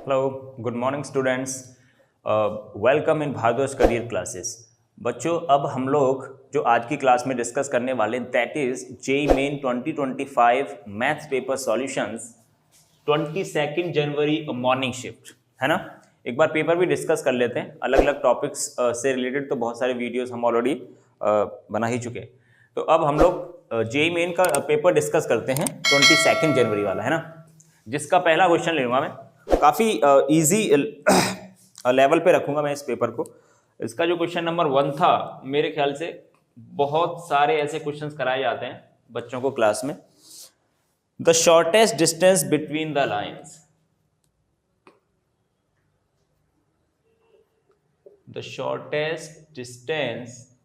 Hello, good morning students. Welcome in Bhardwaj career classes. बच्चों, अब हम लोग जो आज की क्लास में डिस्कस करने वाले that is JEE main 2025 maths paper solutions 22 January morning shift, है ना। एक बार पेपर भी डिस्कस कर लेते हैं। अलग अलग टॉपिक्स से रिलेटेड तो बहुत सारे वीडियोस हम ऑलरेडी बना ही चुके हैं। तो अब हम लोग जेईई मेन का पेपर डिस्कस करते हैं 22 जनवरी वाला, है ना, जिसका पहला क्वेश्चन लूँगा मैं। काफ़ी इजी लेवल पे रखूंगा मैं इस पेपर को। इसका जो क्वेश्चन नंबर 1 था, मेरे ख्याल से बहुत सारे ऐसे क्वेश्चंस कराए जाते हैं बच्चों को क्लास में। The shortest distance between the lines, the shortest distance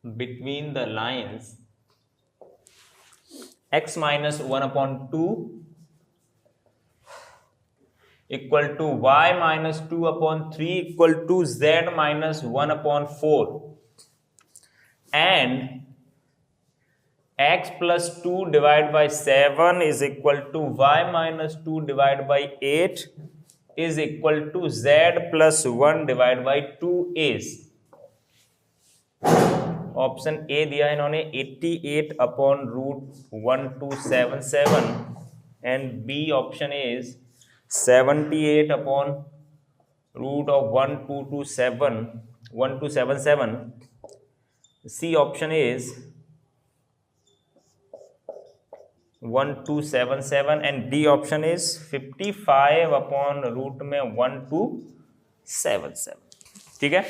between the lines x minus 1/2 equal to y minus 2/3 equal to z minus 1/4 and x plus 2 divided by 7 is equal to y minus 2 divided by 8 is equal to z plus 1 divided by 2 is option A दिया है इन्होंने 88/√1277 and B option is 78/√1277 C option is 1277 and D option is 55/√1277। ठीक है,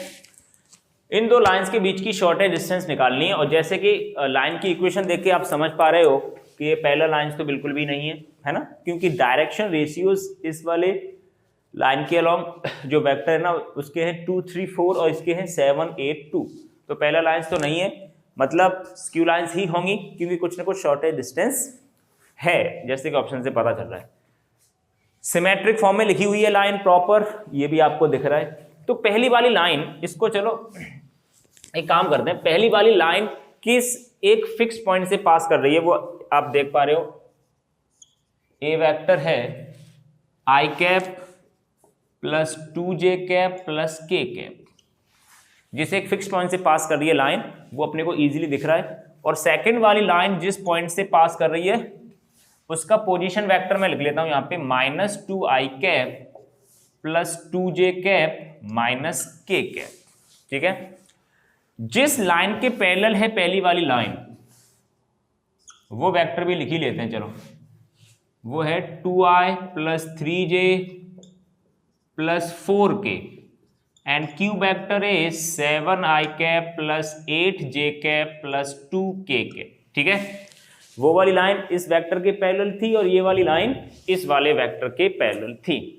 इन दो lines के बीच की shortest distance निकालनी है। और जैसे कि लाइन की इक्वेशन देख के आप समझ पा रहे हो कि ये पैरेलल लाइंस तो बिल्कुल भी नहीं है ना, क्योंकि डायरेक्शन रेशियोज इस वाले लाइन के अलोंग जो वेक्टर है ना उसके हैं 2, 3, 4 और इसके हैं 7, 8, 2। तो पैरेलल लाइंस तो नहीं है, मतलब स्क्यू लाइंस ही होंगी, क्योंकि कुछ ना कुछ शॉर्टेज डिस्टेंस है, जैसे कि ऑप्शन से पता चल रहा है। सिमेट्रिक फॉर्म में लिखी हुई है लाइन प्रॉपर, ये भी आपको दिख रहा है। तो पहली वाली लाइन, इसको चलो एक काम करते हैं, पहली वाली लाइन किस एक फिक्स पॉइंट से पास कर रही है वो आप देख पा रहे हो। ए वेक्टर है i cap plus 2j cap plus k cap, जिसे एक फिक्स पॉइंट से पास कर रही है लाइन, वो अपने को इजीली दिख रहा है। और सेकंड वाली लाइन जिस पॉइंट से पास कर रही है उसका पोजीशन वेक्टर मैं लिख लेता हूं यहाँ पे -2i cap plus 2j cap minus k cap. ठीक है, जिस लाइन के पैरेलल है पहली वाली लाइन वो वेक्टर भी लिख ही लेते हैं। चलो, वो है 2i plus 3j plus 4k and Q vector is 7i cap plus 8j cap plus 2k cap. ठीक है, वो वाली लाइन इस वेक्टर के पैरेलल थी और ये वाली लाइन इस वाले वेक्टर के पैरेलल थी।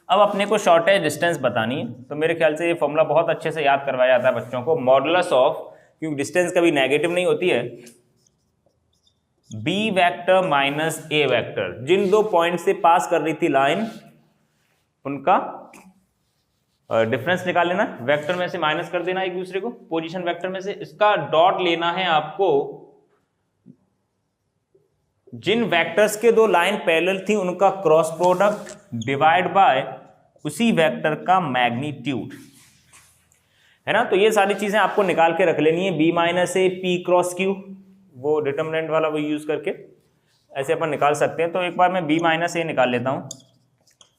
अब अपने को शॉर्टेज डिस्टेंस बतानी है, तो मेरे ख्याल से ये फॉर्मूला बहुत अच्छे से याद करवाया जाता है बच्चों को। मॉडुलस ऑफ, क्योंकि डिस्टेंस कभी नेगेटिव नहीं होती है, बी वेक्टर माइनस ए वेक्टर, जिन दो पॉइंट से पास कर रही थी लाइन उनका डिफरेंस निकाल लेना, वेक्टर में से माइनस कर देना एक दूसरे को, पोजीशन वेक्टर में से इसका डॉट लेना है आपको। जिन वेक्टर्स के दो लाइन पैरेलल थी उनका क्रॉस प्रोडक्ट डिवाइड बाय उसी वेक्टर का मैग्नीट्यूड, है ना। तो ये सारी चीजें आपको निकाल के रख लेनी है। b minus A P cross Q, वो डिटर्मिनेंट वाला वो यूज करके ऐसे अपन निकाल सकते हैं। तो एक बार मैं b माइनस ए निकाल लेता हूं।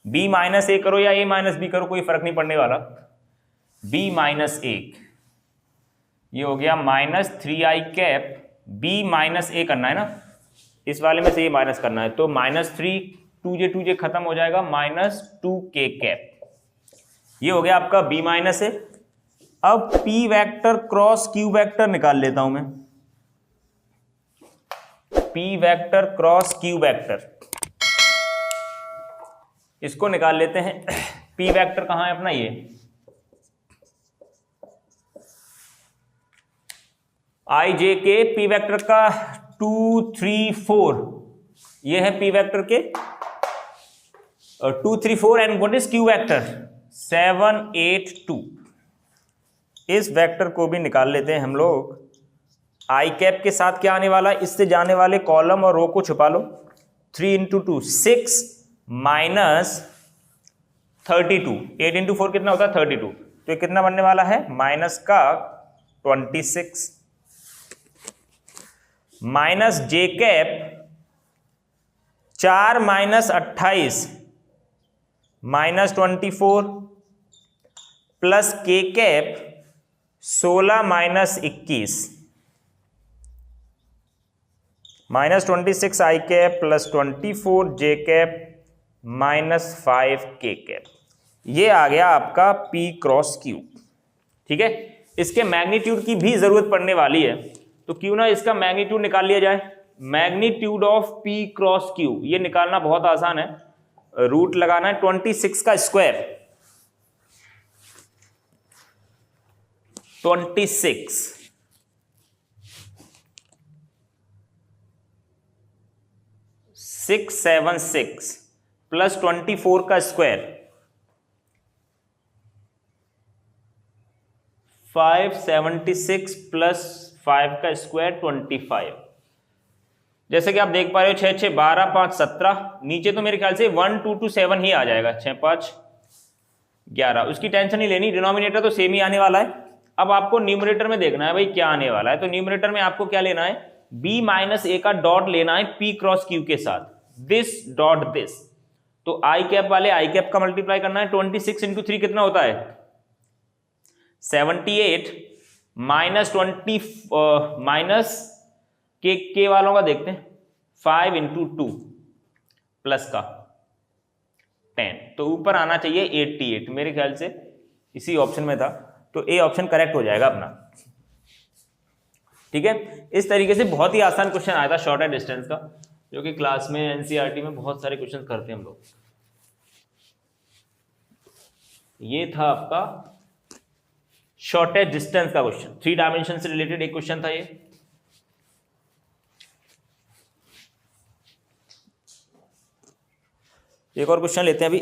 b माइनस ए करो या a माइनस बी करो, कोई फर्क नहीं पड़ने वाला। b माइनस ए, ये हो गया -3i कैप, b माइनस ए करना है ना, इस वाले में से ये माइनस करना है, तो -3 2j खत्म हो जाएगा, -2k कैप। ये हो गया आपका b माइनस ए। अब p vector cross q vector निकाल लेता हूं मैं। p vector cross q vector, इसको निकाल लेते हैं। p वेक्टर कहां है अपना, ये i j k, p vector का 2, 3, 4, ये है p वेक्टर के 2, 3, 4 and what is q vector 7, 8, 2। इस वेक्टर को भी निकाल लेते हैं हम लोग। आई कैप के साथ क्या आने वाला है, इससे जाने वाले कॉलम और रो को छुपा लो। 3 इंटू 2 6 माइनस 32, 8 इंटू 4 कितना होता है 32, तो ये कितना बनने वाला है माइनस का 26 माइनस जे कैप 4 माइनस 28 माइनस 24 प्लस के कैप 16 माइनस 21 माइनस 26 आई कैप प्लस 24 जे कैप माइनस 5 के कैप। ये आ गया आपका P क्रॉस Q। ठीक है, इसके मैग्नीट्यूड की भी जरूरत पड़ने वाली है, तो क्यों ना इसका मैग्नीट्यूड निकाल लिया जाए। Magnitude of P cross Q ये निकालना बहुत आसान है, रूट लगाना है 26 का स्क्वायर, 26 676 प्लस 24 का स्क्वायर 576 प्लस 5 का स्क्वायर 25। जैसे कि आप देख पा रहे हो 6 6 12 5 17, नीचे तो मेरे ख्याल से 1 2 2 7 ही आ जाएगा, 6 5 11, उसकी टेंशन नहीं लेनी, डिनोमिनेटर तो सेम ही आने वाला है। अब आपको न्यूमरेटर में देखना है भाई क्या आने वाला है, तो न्यूमरेटर में आपको क्या लेना है, b माइनस ए का डॉट लेना है P क्रॉस Q के साथ, दिस डॉट दिस, तो आई कैप वाले आई कैप का मल्टीप्लाई करना है। 26 इंटू 3 कितना होता है 78 माइनस 20 माइनस के वालों का देखते हैं 5 इंटू 2 प्लस का 10, तो ऊपर आना चाहिए 88, मेरे ख्याल से इसी ऑप्शन में था, तो ए ऑप्शन करेक्ट हो जाएगा अपना। ठीक है, इस तरीके से बहुत ही आसान क्वेश्चन आया था शॉर्ट एंड डिस्टेंस का, जो कि क्लास में एनसीईआरटी में बहुत सारे क्वेश्चन करते हैं हम लोग। ये था आपका शॉर्टेस्ट डिस्टेंस का क्वेश्चन, 3 डायमेंशन से रिलेटेड एक क्वेश्चन था ये। एक और क्वेश्चन लेते हैं अभी।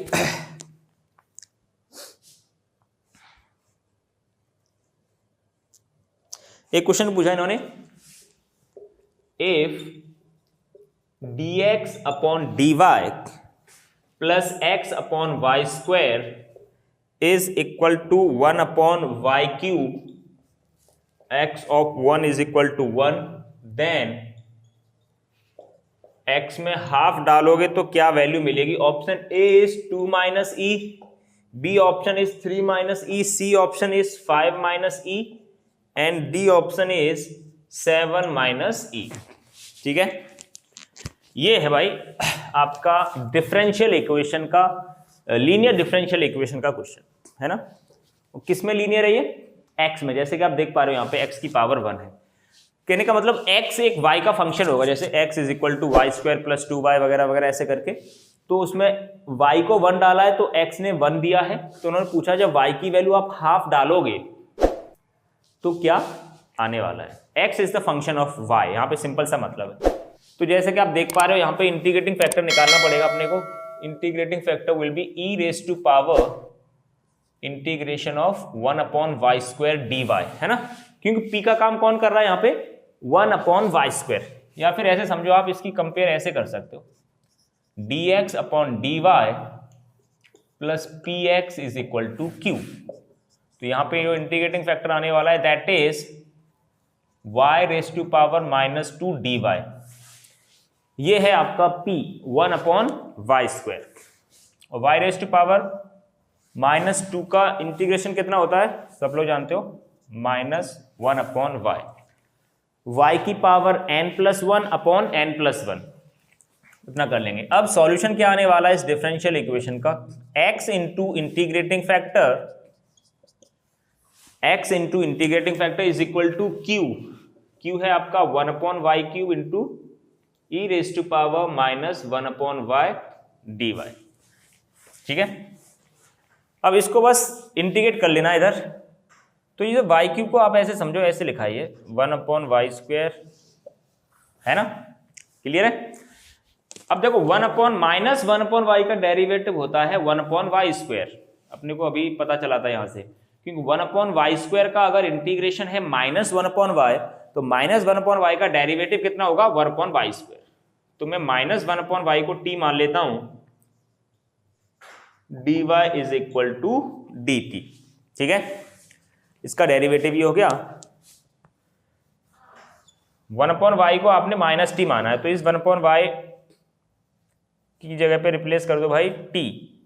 एक क्वेश्चन पूछा इन्होंने, if dx upon dy plus x upon y square is equal to 1 upon y cube, x of 1 is equal to 1, then x में हाफ डालोगे तो क्या वैल्यू मिलेगी। Option A is 2 minus e, B option is 3 minus e, C option is 5 minus e and D option is 7 minus e. ठीक है, ये है भाई आपका डिफरेंशियल इक्वेशन का, लीनियर डिफरेंशियल इक्वेशन का क्वेश्चन है ना। किस में लीनियर है ये, x में, जैसे कि आप देख पा रहे हो यहाँ पे x की पावर 1 है, कहने का मतलब x एक y का फंक्शन होगा, जैसे x is equal to y square plus 2y वगैरह वगैरह ऐसे करके, तो उसमें y को 1 डाला है तो x ने 1 दिया है, तो उन्होंने पूछा जब y की वैल्यू आप हाफ डालोगे तो क्या आने वाला है। x is the function of y, यहाँ पे सिंपल सा मतलब है। तो जैसे कि आप देख पा रहे हो यहाँ पे इंटीग्रेटिंग फैक्टर निकालना पड़ेगा अपने को, integrating factor will be e raise to power integration of 1 upon y square d y, है ना, क्योंकि p का काम कौन कर रहा है यहाँ पे 1 अपॉन वाई स्क्वायर, या फिर ऐसे समझो आप इसकी कंपेयर ऐसे कर सकते हो, dx upon dy plus px is equal to q। तो यहाँ पे जो इंटीग्रेटिंग फैक्टर आने वाला है that is y raise to power minus 2 dy, ये है आपका p 1 अपॉन वाई स्क्वायर, और y raise to power minus 2 का इंटीग्रेशन कितना होता है सब लोग जानते हो, माइनस 1 अपॉन वाई, वाई की power n plus 1 upon n plus 1, इतना कर लेंगे। अब सॉल्यूशन क्या आने वाला है इस डिफरेंशियल इक्वेशन का, x into integrating factor, x into integrating factor is equal to q, q है आपका 1 upon y cube into e raise to power minus 1 upon y d y. ठीक है, अब इसको बस इंटीग्रेट कर लेना इधर, तो ये वाई क्यूब को आप ऐसे समझो, ऐसे लिखाइए 1 अपॉन वाई स्क्वायर, है ना, क्लियर है। अब देखो 1 अपॉन माइनस 1 अपॉन वाई का डेरिवेटिव होता है 1 अपॉन वाई स्क्वायर, अपने को अभी पता चला था यहाँ से, क्योंकि 1 अपॉन वाई स्क्वायर का अगर इंटीग्रेशन है माइनस 1 अपॉन वाई, तो माइनस 1 अपॉन वाई का डेरिवेटिव कितना होगा 1 अपॉन वाई स्क्वायर, तो मैं -1/y को t मान लेता हूं, dy is equal to dt। ठीक है, इसका डेरिवेटिव ये हो गया। 1/y को आपने -t माना है, तो इस 1/y की जगह पे रिप्लेस कर दो भाई t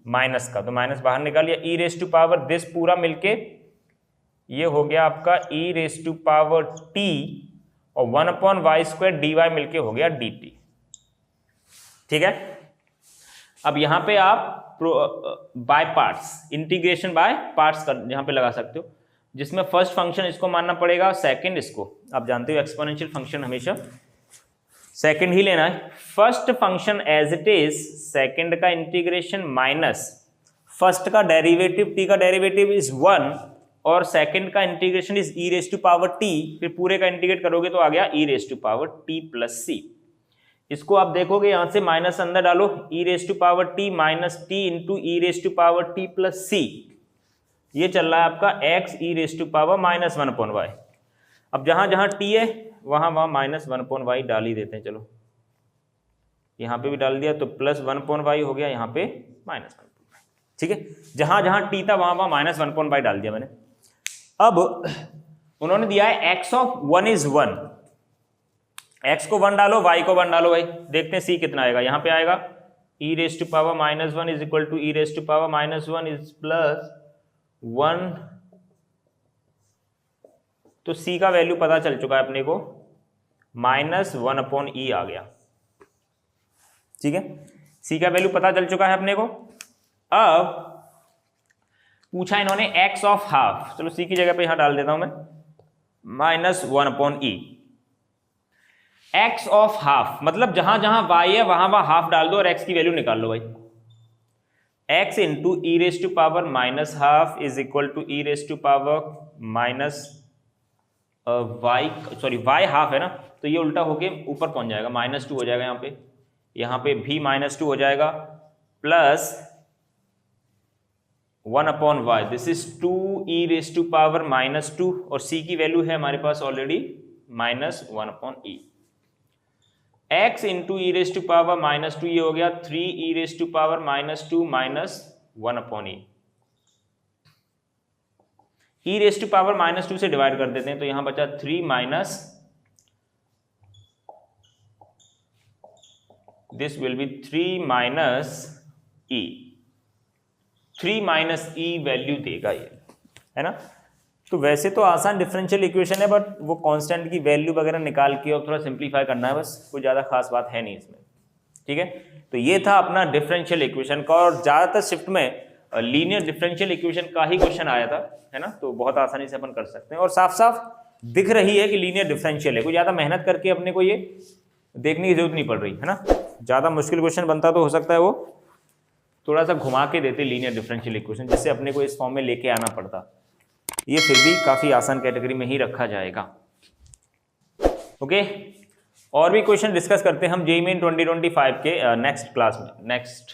माइनस का, तो माइनस बाहर निकाल लिया, e raise to power this पूरा मिलके ये हो गया आपका e raise to power t, और 1/y² dy मिलके हो गया dt। ठीक है, अब यहां पे आप by parts, integration by parts कर यहां पे लगा सकते हो, जिसमें फर्स्ट फंक्शन इसको मानना पड़ेगा, सेकंड इसको। आप जानते हो एक्सपोनेंशियल फंक्शन हमेशा सेकंड ही लेना है। First function as it is, second का इंटीग्रेशन माइनस फर्स्ट का डेरिवेटिव, t का डेरिवेटिव इज 1 और सेकंड का integration is e raise to power t, फिर पूरे का इंटीग्रेट करोगे तो आ गया e raise to power t plus c। इसको आप देखोगे यहां से माइनस अंदर डालो, e raise to power t minus t into e raise to power t plus c, ये चल रहा है आपका x e raise to power -1/y। अब जहां जहां t है वहां वहां -1/y डाल ही देते हैं, चलो यहां पे भी डाल दिया, तो +1/y हो गया, यहाँ पे -1/y। ठीक है, जहां जहां t था वहां वहां -1/y डाल दिया मैंने। अब उन्होंने दिया है x ऑफ 1 इज 1, x को 1 डालो, y को 1 डालो भाई, देखते हैं c कितना आएगा। यहां पे आएगा e raise to power -1 is equal to e raise to power -1 is +1, तो c का वैल्यू पता चल चुका है अपने को, -1/e आ गया। ठीक है, c का वैल्यू पता चल चुका है अपने को। अब पूछा इन्होंने x ऑफ हाफ, चलो c की जगह पे यहां डाल देता हूं मैं, -1/e। x ऑफ हाफ मतलब जहां जहां y है वहां वहां हाफ डाल दो और x की वैल्यू निकाल लो भाई। x into e raise to power -12 is equal to e raise to power y half है ना, तो ये उल्टा होके ऊपर पहुंच जाएगा, -2 हो जाएगा यहाँ पे भी -2 हो जाएगा, plus 1/y, this is 2e raise to power -2, और c की वैल्यू है हमारे पास already -1/e। x into e raise to power -2 ये हो गया 3e raise to power -2 -1/e। e raise to power -2 से डिवाइड कर देते हैं, तो यहां बचा 3 minus, this will be 3 minus e, 3 minus e value देगा ये, है ना। तो वैसे तो आसान डिफरेंशियल इक्वेशन है, बट वो कांस्टेंट की वैल्यू वगैरह निकाल के और थोड़ा सिंप्लीफाई करना है, बस कोई ज़्यादा खास बात है नहीं इसमें। ठीक है, तो ये था अपना डिफरेंशियल इक्वेशन का, और ज़्यादातर शिफ्ट में लीनियर डिफरेंशियल इक्वेशन का ही क्वेश्चन आया था, है ना, तो बहुत आसानी से अपन कर सकते हैं, और साफ साफ दिख रही है कि लीनियर डिफरेंशियल है, कोई ज़्यादा मेहनत करके अपने को ये देखने की जरूरत नहीं पड़ रही, है ना। ज़्यादा मुश्किल क्वेश्चन बनता तो हो सकता है वो थोड़ा सा घुमा के देते लीनियर डिफरेंशियल इक्वेशन, जिससे अपने को इस फॉर्म में लेके आना पड़ता, ये फिर भी काफ़ी आसान कैटेगरी में ही रखा जाएगा। ओके, और भी क्वेश्चन डिस्कस करते हैं हम जेईई मेन 2025 के नेक्स्ट क्लास में, नेक्स्ट